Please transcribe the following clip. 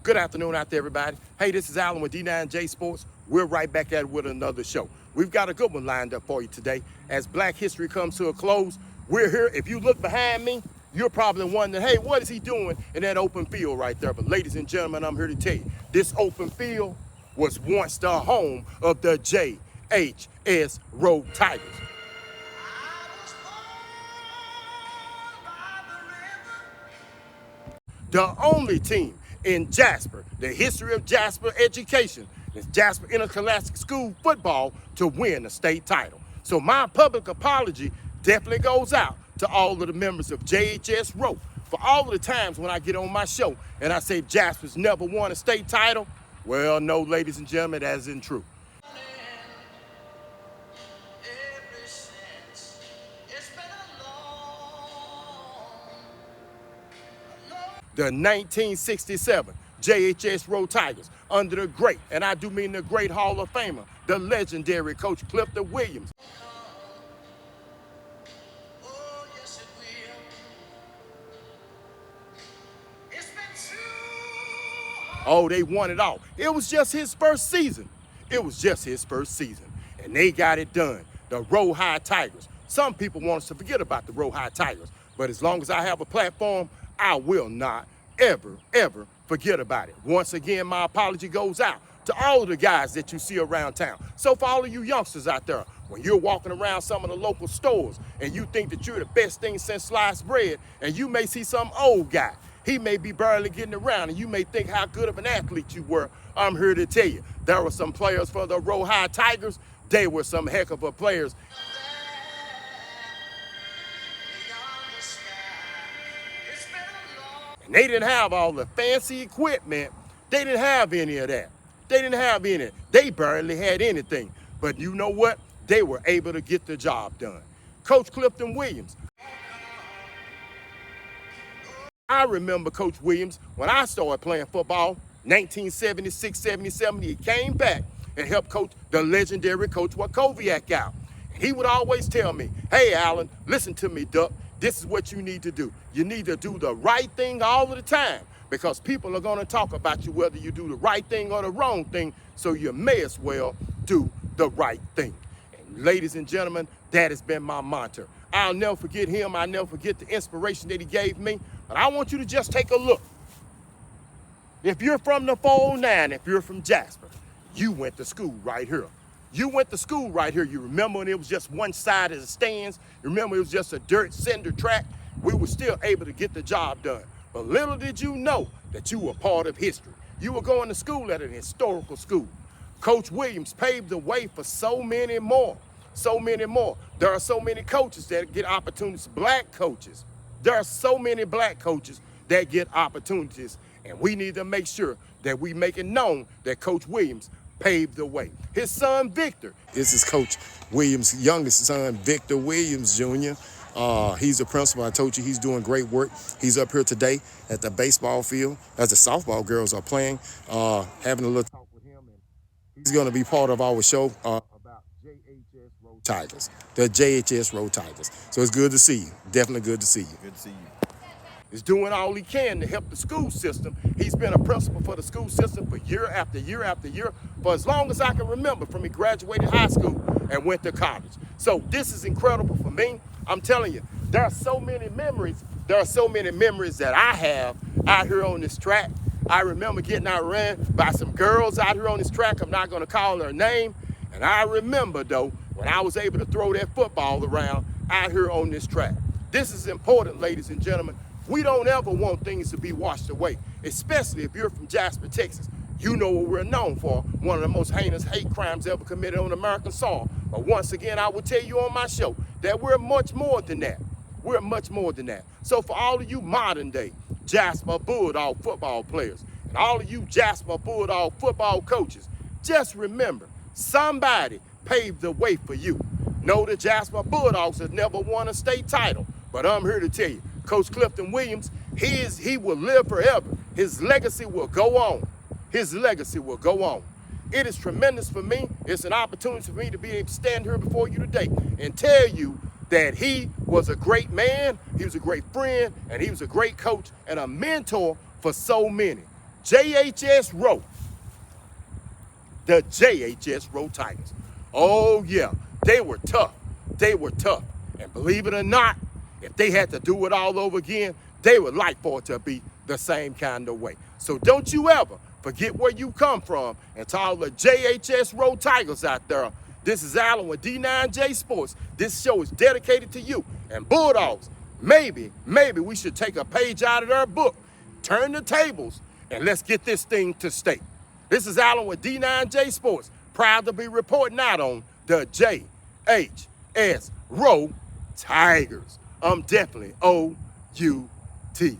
Good afternoon out there, everybody. Hey, this is Alan with D9J Sports. We're right back at it with another show. We've got a good one lined up for you today. As Black History comes to a close, we're here. If you look behind me, you're probably wondering, hey, what is he doing in that open field right there? But ladies and gentlemen, I'm here to tell you, this open field was once the home of the JHS Rowe Tigers. The only team in Jasper, the history of Jasper education, is Jasper Interscholastic School football to win a state title. So my public apology definitely goes out to all of the members of JHS Rowe for all of the times when I get on my show and I say Jasper's never won a state title. Well, no, ladies and gentlemen, that isn't true. The 1967 JHS Rowe Tigers under the great, and I do mean the great Hall of Famer, the legendary Coach Clifton Williams. Oh, they won it all. It was just his first season. It was just his first season. And they got it done. The Rowe High Tigers. Some people want us to forget about the Rowe High Tigers. But as long as I have a platform, I will not ever forget about it. Once again, my apology goes out to all of the guys that you see around town. So for all of you youngsters out there, when you're walking around some of the local stores and you think that you're the best thing since sliced bread, and you may see some old guy, he may be barely getting around, and you may think how good of an athlete you were. I'm here to tell you, there were some players for the Rowe High Tigers. They were some heck of a players. And they didn't have all the fancy equipment. They didn't have any of that. They didn't have any. They barely had anything. But you know what? They were able to get the job done. Coach Clifton Williams. I remember Coach Williams when I started playing football, 1976, 77. He came back and helped coach the legendary Coach Wakoviak out. He would always tell me, hey, Alan, listen to me, Duck. This is what you need to do. You need to do the right thing all of the time, because people are going to talk about you whether you do the right thing or the wrong thing, so you may as well do the right thing. And ladies and gentlemen, that has been my mantra. I'll never forget him. I'll never forget the inspiration that he gave me. But I want you to just take a look. If you're from the 409, if you're from Jasper, you went to school right here. You went to school right here. You remember when it was just one side of the stands? You remember it was just a dirt cinder track? We were still able to get the job done. But little did you know that you were part of history. You were going to school at an historical school. Coach Williams paved the way for so many more. So many more. There are so many coaches that get opportunities, black coaches. There are so many black coaches that get opportunities, and we need to make sure that we make it known that Coach Williams paved the way. His son, Victor. This is Coach Williams' youngest son, Victor Williams, Jr. He's the principal. I told you he's doing great work. He's up here today at the baseball field as the softball girls are playing, having a little talk with him. And he's going to be part of our show about JHS Rowe Tigers, the JHS Rowe Tigers. So it's good to see you. Definitely good to see you. Good to see you. Is doing all he can to help the school system. He's been a principal for the school system for year after year after year, for as long as I can remember, from he graduated high school and went to college. So this is incredible for me. I'm telling you, there are so many memories. There are so many memories that I have out here on this track. I remember getting outran by some girls out here on this track. I'm not going to call their name. And I remember, though, when I was able to throw that football around out here on this track. This is important, ladies and gentlemen. We don't ever want things to be washed away, especially if you're from Jasper, Texas. You know what we're known for, one of the most heinous hate crimes ever committed on American soil. But once again, I will tell you on my show that we're much more than that. We're much more than that. So for all of you modern day Jasper Bulldog football players and all of you Jasper Bulldog football coaches, just remember, somebody paved the way for you. No, the Jasper Bulldogs have never won a state title, but I'm here to tell you, Coach Clifton Williams, he will live forever. His legacy will go on. His legacy will go on. It is tremendous for me. It's an opportunity for me to be able to stand here before you today and tell you that he was a great man, he was a great friend, and he was a great coach and a mentor for so many. JHS Rowe. The JHS Rowe Tigers. Oh yeah, they were tough. They were tough. And believe it or not, if they had to do it all over again, they would like for it to be the same kind of way. So don't you ever forget where you come from. And to all the JHS Rowe Tigers out there, this is Alan with D9J Sports. This show is dedicated to you. And Bulldogs, maybe we should take a page out of their book, turn the tables, and let's get this thing to state. This is Alan with D9J Sports, proud to be reporting out on the JHS Rowe Tigers. I'm definitely O-U-T.